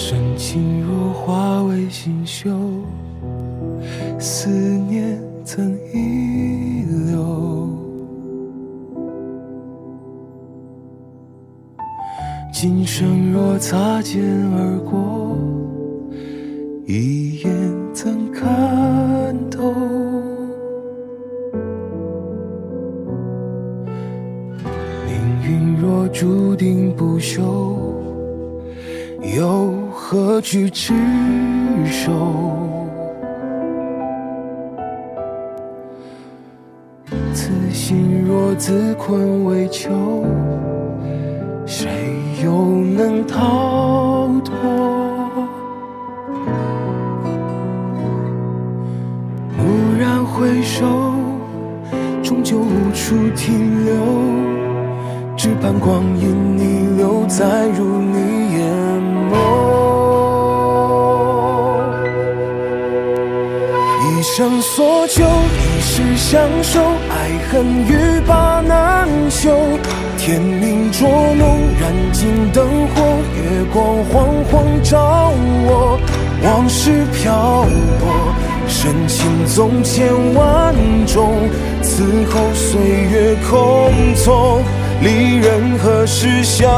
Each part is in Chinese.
深情若化为锦绣，思念曾遗留。今生若擦肩而过，一眼怎看透？命运若注定不朽，又何惧执手？此心若自困为囚，谁又能逃脱？蓦然回首，终究无处停留，只盼光阴逆流，再入你眼眸。一生所求，一世相守，爱恨欲罢难休。天明捉弄，燃尽灯火，月光晃晃照我。往事漂泊，深情总千万种，此后岁月空匆，离人何时相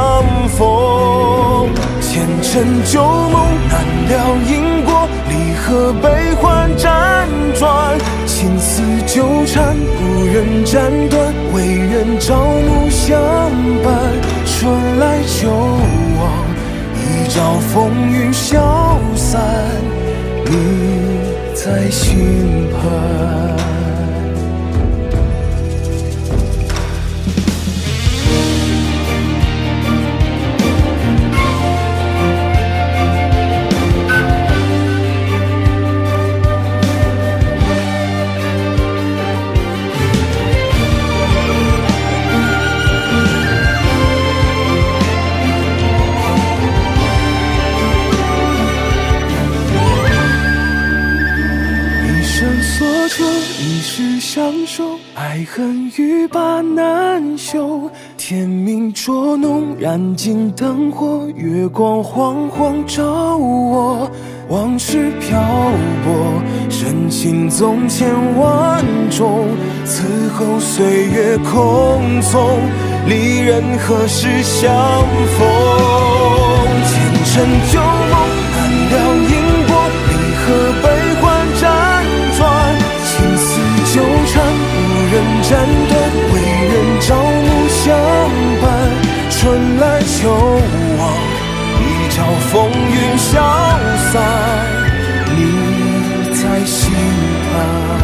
逢？前尘旧梦，难料因果，离合悲欢辗转，情丝纠缠，不忍斩断，唯愿朝暮相伴。春来秋往，一朝风雨消散，你在心畔。所求，一世相守，爱恨欲罢难休。天明捉弄，燃尽灯火，月光晃晃照我。往事漂泊，深情总千万种，此后岁月空匆，离人何时相逢？前尘旧梦，难料因果，离合悲欢辗转，情丝纠缠，不忍斩断，唯愿朝暮相伴。春来秋往，一朝风云消散，你在心畔。